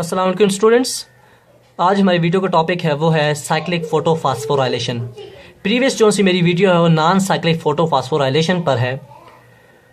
अस्सलाम वालेकुम स्टूडेंट्स। आज हमारी वीडियो का टॉपिक है वो है साइक्लिक फोटोफॉस्फोराइलेशन। प्रीवियस जो सी मेरी वीडियो है वो नॉन साइक्लिक फोटोफॉस्फोराइलेशन पर है,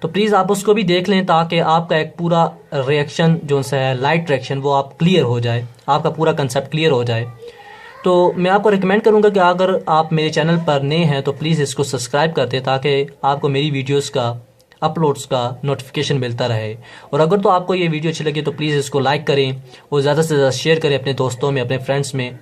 तो प्लीज़ आप उसको भी देख लें ताकि आपका एक पूरा रिएक्शन जो सा है लाइट रिएक्शन वो आप क्लियर हो जाए, आपका पूरा कंसेप्ट क्लियर हो जाए। तो मैं आपको रिकमेंड करूंगा कि अगर आप मेरे चैनल पर नए हैं तो प्लीज़ इसको सब्सक्राइब कर दें ताकि आपको मेरी वीडियोस का अपलोड्स का नोटिफिकेशन मिलता रहे। और अगर तो आपको ये वीडियो अच्छी लगे तो प्लीज़ इसको लाइक करें और ज़्यादा से ज़्यादा शेयर करें अपने दोस्तों में, अपने फ्रेंड्स में।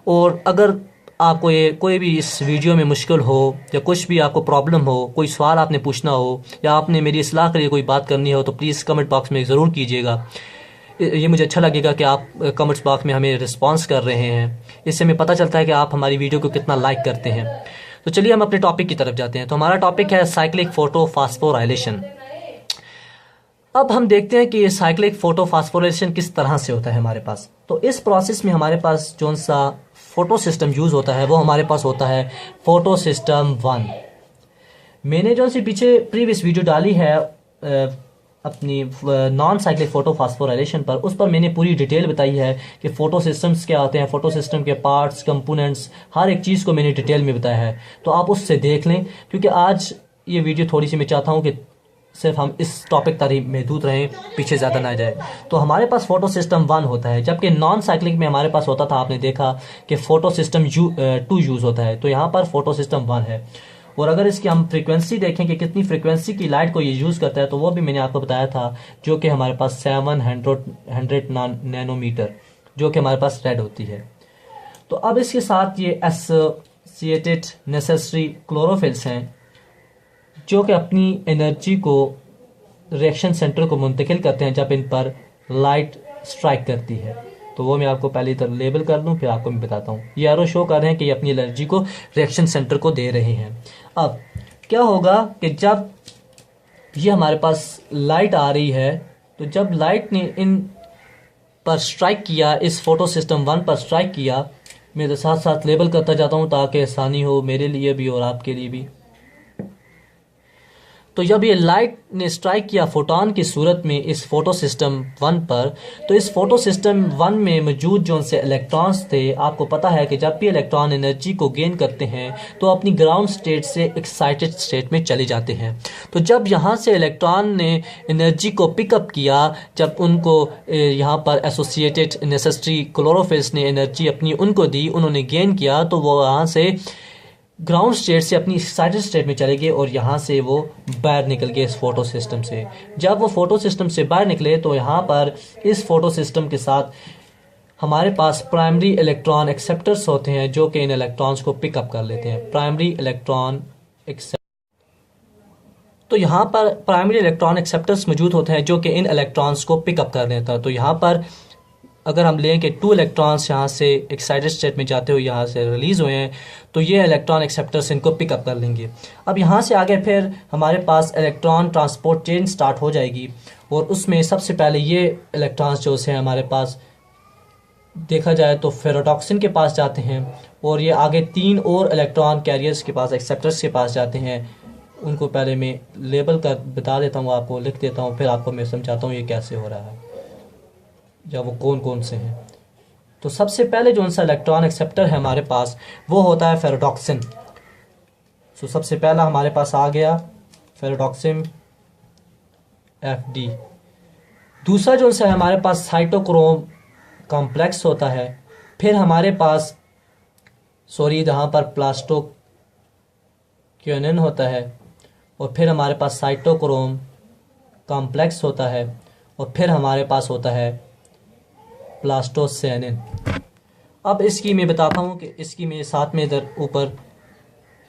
और अगर आपको ये कोई भी इस वीडियो में मुश्किल हो या कुछ भी आपको प्रॉब्लम हो, कोई सवाल आपने पूछना हो या आपने मेरी इस्लाह के लिए कोई बात करनी हो तो प्लीज़ कमेंट बॉक्स में ज़रूर कीजिएगा। ये मुझे अच्छा लगेगा कि आप कमेंट्स बॉक्स में हमें रिस्पांस कर रहे हैं। इससे हमें पता चलता है कि आप हमारी वीडियो को कितना लाइक करते हैं। तो चलिए हम अपने टॉपिक की तरफ जाते हैं। तो हमारा टॉपिक है साइक्लिक फोटोफॉस्फोराइलेशन। अब हम देखते हैं कि ये साइक्लिक फोटोफॉस्फोराइलेशन किस तरह से होता है हमारे पास। तो इस प्रोसेस में हमारे पास जो सा फोटो सिस्टम यूज़ होता है वो हमारे पास होता है फोटो सिस्टम 1। मैंने जो सी पीछे प्रीवियस वीडियो डाली है अपनी नॉन साइक्लिक फोटोफॉस्फोराइलेशन पर, उस पर मैंने पूरी डिटेल बताई है कि फ़ोटो सिस्टम्स क्या होते हैं, फ़ोटो सिस्टम के पार्ट्स, कंपोनेंट्स, हर एक चीज़ को मैंने डिटेल में बताया है। तो आप उससे देख लें, क्योंकि आज ये वीडियो थोड़ी सी मैं चाहता हूँ कि सिर्फ हम इस टॉपिक तक ही महदूद रहें, पीछे ज़्यादा ना जाए। तो हमारे पास फ़ोटो सिस्टम 1 होता है, जबकि नॉन साइक्लिक में हमारे पास होता था, आपने देखा कि फ़ोटो सिस्टम 2 यूज़ होता है। तो यहाँ पर फ़ोटो सिस्टम 1 है। और अगर इसकी हम फ्रीक्वेंसी देखें कि कितनी फ्रीक्वेंसी की लाइट को ये यूज़ करता है तो वो भी मैंने आपको बताया था, जो कि हमारे पास 700 नैनोमीटर जो कि हमारे पास रेड होती है। तो अब इसके साथ ये एसोसिएटेड नेसेसरी क्लोरोफिल्स हैं जो कि अपनी एनर्जी को रिएक्शन सेंटर को मुंतकिल करते हैं जब इन पर लाइट स्ट्राइक करती है। तो वो मैं आपको पहले तरह लेबल कर लूँ, फिर आपको मैं बताता हूँ। ये एरो शो कर रहे हैं कि ये अपनी एनर्जी को रिएक्शन सेंटर को दे रहे हैं। अब क्या होगा कि जब ये हमारे पास लाइट आ रही है, तो जब लाइट ने इन पर स्ट्राइक किया, इस फोटो सिस्टम 1 पर स्ट्राइक किया, मैं तो साथ साथ लेबल करता जाता हूँ ताकि आसानी हो मेरे लिए भी और आपके लिए भी। तो जब ये लाइट ने स्ट्राइक किया फोटोन की सूरत में इस फोटो सिस्टम 1 पर, तो इस फोटो सिस्टम 1 में मौजूद जो से इलेक्ट्रॉन्स थे, आपको पता है कि जब भी इलेक्ट्रॉन एनर्जी को गेन करते हैं तो अपनी ग्राउंड स्टेट से एक्साइटेड स्टेट में चले जाते हैं। तो जब यहाँ से इलेक्ट्रॉन ने एनर्जी को पिकअप किया, जब उनको यहाँ पर एसोसिएटेड नेसेसरी क्लोरोफिल्स ने एनर्जी अपनी उनको दी, उन्होंने गेन किया, तो वो यहाँ से ग्राउंड स्टेट से अपनी एक्साइटेड स्टेट में चले गए और यहाँ से वो बाहर निकल गए इस फोटो सिस्टम से। जब वो फोटो सिस्टम से बाहर निकले तो यहाँ पर इस फोटो सिस्टम के साथ हमारे पास प्राइमरी इलेक्ट्रॉन एक्सेप्टर्स होते हैं जो कि इन इलेक्ट्रॉन्स को पिकअप कर लेते हैं। प्राइमरी इलेक्ट्रॉन तो यहाँ पर प्राइमरी इलेक्ट्रॉन एक्सेप्टर्स मौजूद होते हैं जो कि इन इलेक्ट्रॉन्स को पिकअप कर लेता है। तो यहाँ पर अगर हम लें कि 2 इलेक्ट्रॉन्स यहाँ से एक्साइटेड स्टेट में जाते हुए यहाँ से रिलीज़ हुए हैं, तो ये इलेक्ट्रॉन एक्सेप्टर्स इनको पिकअप कर लेंगे। अब यहाँ से आगे फिर हमारे पास इलेक्ट्रॉन ट्रांसपोर्ट चेन स्टार्ट हो जाएगी और उसमें सबसे पहले ये इलेक्ट्रॉन्स जो है हमारे पास देखा जाए तो फेरोटॉक्सिन के पास जाते हैं और ये आगे 3 और इलेक्ट्रॉन कैरियर्स के पास, एक्सेप्टर्स के पास जाते हैं। उनको पहले मैं लेबल कर बता देता हूँ, आपको लिख देता हूँ, फिर आपको मैं समझाता हूँ ये कैसे हो रहा है या वो कौन कौन से हैं। तो सबसे पहले जो सा इलेक्ट्रॉन एक्सेप्टर है हमारे पास वो होता है फेरोटॉक्सिन। तो सबसे पहला हमारे पास आ गया फेरोटॉक्सिन FD। दूसरा जो सा हमारे पास साइटोक्रोम कॉम्प्लेक्स होता है। फिर हमारे पास यहाँ पर प्लास्टोक्योनिन होता है और फिर हमारे पास साइटोक्रोम कॉम्प्लेक्स होता है और फिर हमारे पास होता है प्लास्टोसेनिन। अब इसकी मैं बताता हूँ कि इसकी मैं साथ में इधर ऊपर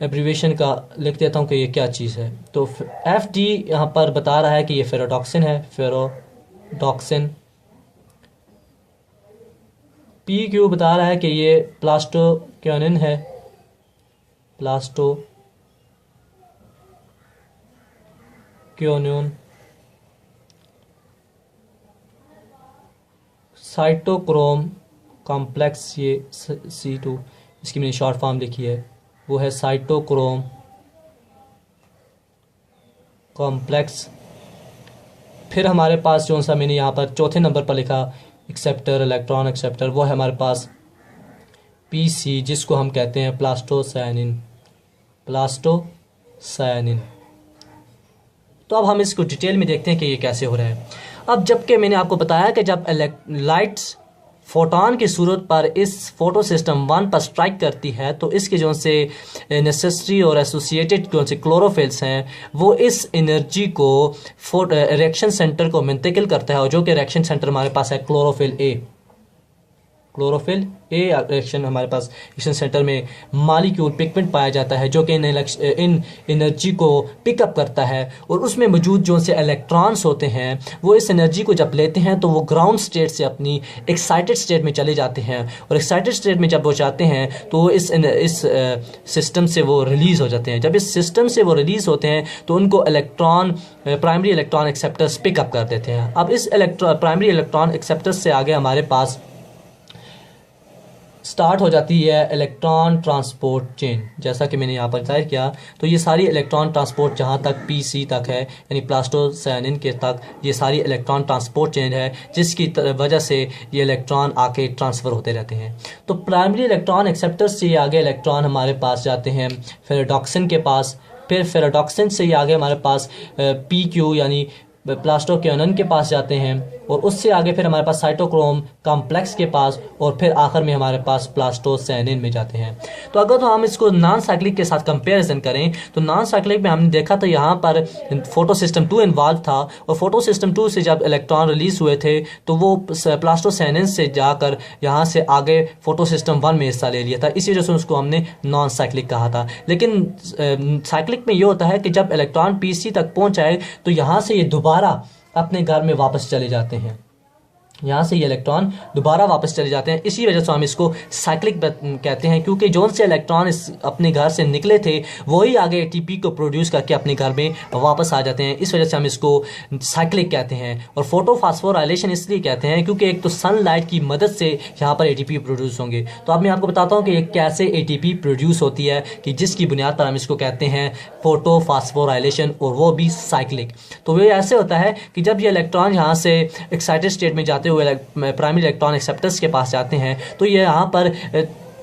एब्रीवेशन का लिख देता हूँ कि ये क्या चीज़ है। तो FD यहाँ पर बता रहा है कि ये फेरोटॉक्सिन है, फेरोटॉक्सिन। PQ बता रहा है कि ये प्लास्टोक्योनिन है, प्लास्टोक्योनिन। साइटोक्रोम कॉम्प्लेक्स ये C2, इसकी मैंने शॉर्ट फॉर्म लिखी है, वो है साइटोक्रोम कॉम्प्लेक्स। फिर हमारे पास जो सा मैंने यहाँ पर चौथे नंबर पर लिखा एक्सेप्टर, इलेक्ट्रॉन एक्सेप्टर, वो है हमारे पास पीसी, जिसको हम कहते हैं प्लास्टोसायनिन। प्लास्टोसायनिन। तो अब हम इसको डिटेल में देखते हैं कि ये कैसे हो रहा है। अब जबकि मैंने आपको बताया कि जब लाइट्स फोटोन की सूरत पर इस फोटो सिस्टम 1 पर स्ट्राइक करती है तो इसके जो से नेसेसरी और एसोसिएटेड जो से क्लोरोफिल्स हैं वो इस एनर्जी को रिएक्शन सेंटर को मुंतकिल करता है, और जो कि रिएक्शन सेंटर हमारे पास है chlorophyll A. Chlorophyll A reaction हमारे पास रिएक्शन सेंटर में मॉलिक्यूल पिगमेंट पाया जाता है जो कि इन एनर्जी को पिकअप करता है, और उसमें मौजूद जो से इलेक्ट्रॉन्स होते हैं वो इस एनर्जी को जब लेते हैं तो वो ग्राउंड स्टेट से अपनी एक्साइटेड स्टेट में चले जाते हैं, और एक्साइटेड स्टेट में जब वो जाते हैं तो इस सिस्टम से वो रिलीज़ हो जाते हैं। जब इस सिस्टम से वो रिलीज़ होते हैं तो उनको electron primary electron acceptors pickup कर देते हैं। अब इस प्राइमरी इलेक्ट्रॉन एक्सेप्टर्स से आगे हमारे पास स्टार्ट हो जाती है इलेक्ट्रॉन ट्रांसपोर्ट चेन। जैसा कि मैंने यहाँ पर जाहिर किया तो ये सारी इलेक्ट्रॉन ट्रांसपोर्ट जहाँ तक पीसी तक है यानी प्लास्टोसायनिन के तक, ये सारी इलेक्ट्रॉन ट्रांसपोर्ट चेन है जिसकी वजह से ये इलेक्ट्रॉन आके ट्रांसफ़र होते रहते हैं। तो प्राइमरी इलेक्ट्रॉन एक्सेप्टर्स से ये आगे इलेक्ट्रॉन हमारे पास जाते हैं फेराडॉक्सिन के पास, फिर फेराडॉक्सिन से ये आगे हमारे पास PQ यानी प्लास्टोक्योनन के पास जाते हैं, और उससे आगे फिर हमारे पास साइटोक्रोम कॉम्प्लेक्स के पास, और फिर आखिर में हमारे पास प्लास्टोसायनिन में जाते हैं। तो अगर तो हम इसको नॉन साइक्लिक के साथ कंपैरिजन करें तो नॉन साइक्लिक में हमने देखा था यहाँ पर फोटो सिस्टम 2 इन्वॉल्व था, और फोटो सिस्टम 2 से जब इलेक्ट्रॉन रिलीज हुए थे तो वो प्लास्टोसायनिन से जाकर यहाँ से आगे फोटो सिस्टम 1 में हिस्सा ले लिया था, इसी वजह से उसको हमने नॉन साइक्लिक कहा था। लेकिन साइक्लिक में ये होता है कि जब इलेक्ट्रॉन पीसी तक पहुँचाए तो यहाँ से ये दोबारा अपने घर में वापस चले जाते हैं, यहाँ से ये इलेक्ट्रॉन दोबारा वापस चले जाते हैं। इसी वजह से हम इसको साइक्लिक कहते हैं, क्योंकि जोन से इलेक्ट्रॉन अपने घर से निकले थे वही आगे एटीपी को प्रोड्यूस करके अपने घर में वापस आ जाते हैं, इस वजह से हम इसको साइक्लिक कहते हैं। और फोटोफॉस्फोराइलेशन इसलिए कहते हैं क्योंकि एक तो सनलाइट की मदद से यहाँ पर एटीपी प्रोड्यूस होंगे। तो अब मैं आपको बताता हूँ कि कैसे एटीपी प्रोड्यूस होती है, कि जिसकी बुनियाद पर हम इसको कहते हैं फोटोफॉस्फोराइलेशन, और वो भी साइक्लिक। तो वो ऐसे होता है कि जब ये इलेक्ट्रॉन यहाँ से एक्साइटेड स्टेट में जाते हुए प्राइमरी इलेक्ट्रॉन एक्सेप्टर्स के पास जाते हैं तो ये यहाँ पर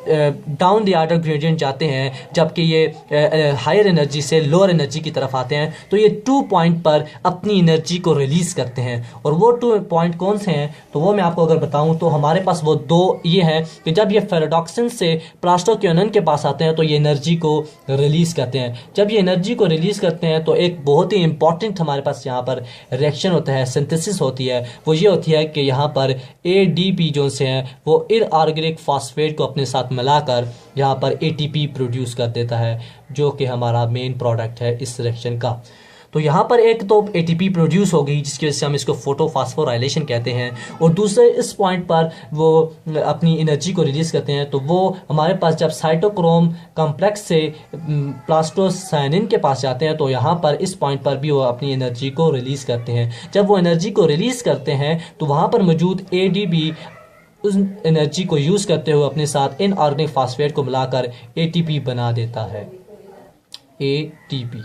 डाउन द ऑर्डर ग्रेडियंट जाते हैं, जबकि ये हायर एनर्जी से लोअर एनर्जी की तरफ आते हैं तो ये 2 पॉइंट पर अपनी एनर्जी को रिलीज़ करते हैं। और वो 2 पॉइंट कौन से हैं तो वो मैं आपको अगर बताऊं तो हमारे पास वो 2 ये हैं कि जब ये फेराडॉक्सिन से प्लास्टोक्योनन के पास आते हैं तो ये एनर्जी को रिलीज़ करते हैं। जब ये एनर्जी को रिलीज़ करते हैं तो एक बहुत ही इंपॉर्टेंट हमारे पास यहाँ पर रिएक्शन होता है, सिंथेसिस होती है, वो ये होती है कि यहाँ पर ADP जो से हैं वो इनऑर्गेनिक फॉस्फेट को अपने साथ मिलाकर यहाँ पर ATP प्रोड्यूस कर देता है, जो कि हमारा मेन प्रोडक्ट है इस रिएक्शन का। तो यहाँ पर एक तो ATP प्रोड्यूस होगी जिसकी वजह से हम इसको फोटोफॉस्फोराइलेशन कहते हैं, और दूसरे इस पॉइंट पर वो अपनी एनर्जी को रिलीज़ करते हैं। तो वो हमारे पास जब साइटोक्रोम कॉम्प्लेक्स से प्लास्टोसायनिन के पास जाते हैं तो यहाँ पर इस पॉइंट पर भी वो अपनी एनर्जी को रिलीज़ करते हैं। जब वो एनर्जी को रिलीज़ करते हैं तो वहाँ पर मौजूद ADP उस एनर्जी को यूज़ करते हुए अपने साथ इनऑर्गेनिक फॉस्फेट को मिलाकर ATP बना देता है, ATP।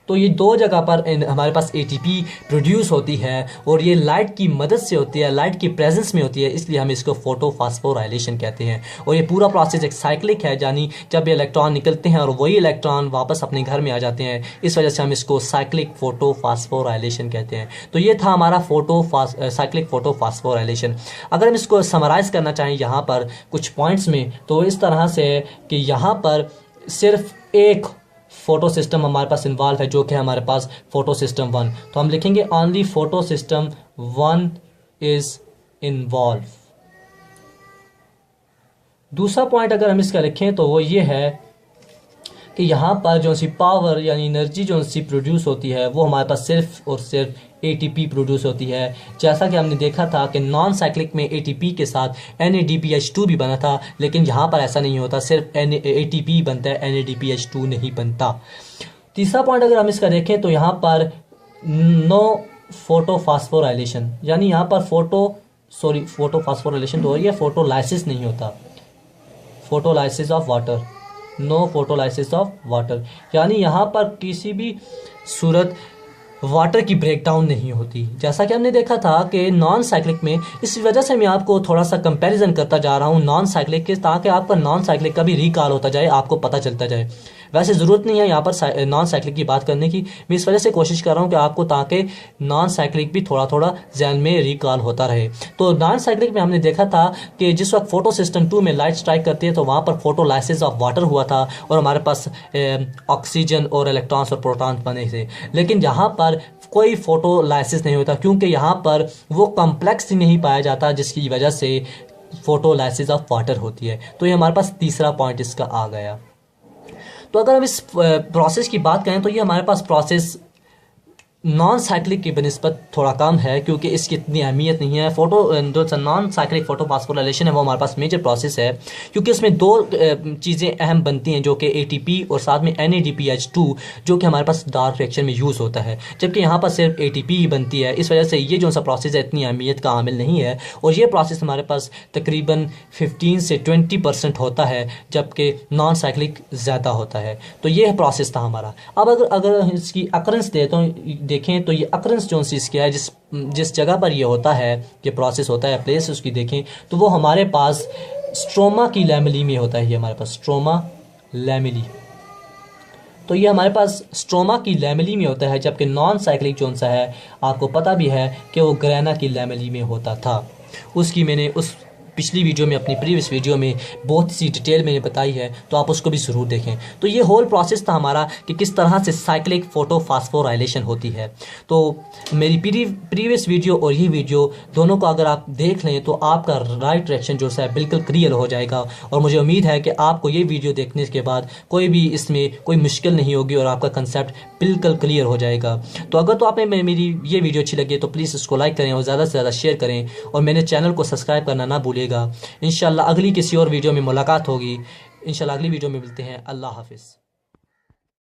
तो ये 2 जगह पर हमारे पास ATP प्रोड्यूस होती है, और ये लाइट की मदद से होती है, लाइट की प्रेजेंस में होती है, इसलिए हम इसको फोटोफॉस्फोराइलेशन कहते हैं। और ये पूरा प्रोसेस एक साइक्लिक है, यानी जब ये इलेक्ट्रॉन निकलते हैं और वही इलेक्ट्रॉन वापस अपने घर में आ जाते हैं, इस वजह से हम इसको साइक्लिक फोटोफॉस्फोराइलेशन कहते हैं। तो ये था हमारा साइक्लिक फोटोफॉस्फोराइलेशन। अगर हम इसको समराइज करना चाहें यहाँ पर कुछ पॉइंट्स में तो इस तरह से कि यहाँ पर सिर्फ एक फोटो सिस्टम हमारे पास इन्वॉल्व है जो कि हमारे पास फोटो सिस्टम 1। तो हम लिखेंगे only photo system 1 is involve. दूसरा पॉइंट अगर हम इसका लिखें तो वो ये है कि यहाँ पर जो सी पावर यानी एनर्जी जो सी प्रोड्यूस होती है वो हमारे पास सिर्फ और सिर्फ ATP प्रोड्यूस होती है। जैसा कि हमने देखा था कि नॉन साइक्लिक में ATP के साथ NADPH2 भी बना था, लेकिन यहाँ पर ऐसा नहीं होता, सिर्फ ATP बनता है, NADPH2 नहीं बनता। तीसरा पॉइंट अगर हम इसका देखें तो यहाँ पर नो फोटोफॉस्फोराइलेशन, यानी यहाँ पर फोटोफॉस्फोराइलेशन तो हो रही है, फोटोलाइसिस नहीं होता, photolysis of water, no photolysis of water, यानी यहाँ पर किसी भी सूरत वाटर की ब्रेकडाउन नहीं होती। जैसा कि हमने देखा था कि नॉन साइक्लिक में, इस वजह से मैं आपको थोड़ा सा कंपैरिजन करता जा रहा हूँ नॉन साइक्लिक के, ताकि आपका नॉन साइक्लिक का भी रिकॉल होता जाए, आपको पता चलता जाए। वैसे ज़रूरत नहीं है यहाँ पर नॉन साइक्लिक की बात करने की, मैं इस वजह से कोशिश कर रहा हूँ कि आपको, ताकि नॉन साइक्लिक भी थोड़ा थोड़ा जहन में रिकॉल होता रहे। तो नॉन साइक्लिक में हमने देखा था कि जिस वक्त फोटो सिस्टम 2 में लाइट स्ट्राइक करती है तो वहाँ पर फोटोलाइसिस ऑफ वाटर हुआ था और हमारे पास ऑक्सीजन और इलेक्ट्रॉन्स और प्रोटॉन्स बने थे। लेकिन यहाँ पर कोई फोटोलाइसिस नहीं होता, क्योंकि यहाँ पर वो कॉम्प्लेक्स ही नहीं पाया जाता जिसकी वजह से फोटोलाइसिस ऑफ वाटर होती है। तो ये हमारे पास तीसरा पॉइंट इसका आ गया। तो अगर हम इस प्रोसेस की बात करें तो ये हमारे पास प्रोसेस नॉन साइक्लिक की बनिस्बत थोड़ा कम है, क्योंकि इसकी इतनी अहमियत नहीं है। जो नॉन साइक्लिक फोटोफॉस्फोराइलेशन है वो हमारे पास मेजर प्रोसेस है, क्योंकि इसमें दो चीज़ें अहम बनती हैं, जो कि ATP और साथ में NADPH2, जो कि हमारे पास डार्क रिएक्शन में यूज़ होता है, जबकि यहाँ पर सिर्फ ATP ही बनती है। इस वजह से ये जो सा प्रोसेस है इतनी अहमियत का हामिल नहीं है, और ये प्रोसेस हमारे पास तकरीबन 15 से 20% होता है, जबकि नॉन साइक्लिक ज़्यादा होता है। तो ये प्रोसेस था हमारा। अब अगर इसकी अकरेंस देखें तो ये अकरेंस जो चीज़ क्या है, जिस जगह पर ये होता है, ये प्रोसेस होता है, प्लेस उसकी देखें तो वो हमारे पास स्ट्रोमा की लैमेली में होता है। ये हमारे पास स्ट्रोमा लैमेली, तो ये हमारे पास स्ट्रोमा की लैमेली में होता है, जबकि नॉन साइक्लिक जो सा है आपको पता भी है कि वो ग्रेना की लैमेली में होता था। उसकी मैंने उस पिछली वीडियो में, अपनी प्रीवियस वीडियो में बहुत सी डिटेल मैंने बताई है, तो आप उसको भी ज़रूर देखें। तो ये होल प्रोसेस था हमारा कि किस तरह से साइक्लिक फोटोफॉस्फोराइलेशन होती है। तो मेरी प्रीवियस वीडियो और ये वीडियो दोनों को अगर आप देख लें तो आपका राइट डायरेक्शन जो है बिल्कुल क्लियर हो जाएगा, और मुझे उम्मीद है कि आपको ये वीडियो देखने के बाद कोई भी इसमें कोई मुश्किल नहीं होगी और आपका कंसेप्ट बिल्कुल क्लियर हो जाएगा। तो अगर तो आपने मेरी ये वीडियो अच्छी लगी तो प्लीज़ इसको लाइक करें और ज़्यादा से ज़्यादा शेयर करें, और मेरे चैनल को सब्सक्राइब करना ना भूलिएगा। इंशाल्लाह अगली किसी और वीडियो में मुलाकात होगी। इंशाल्लाह अगली वीडियो में मिलते हैं। अल्लाह हाफिज़।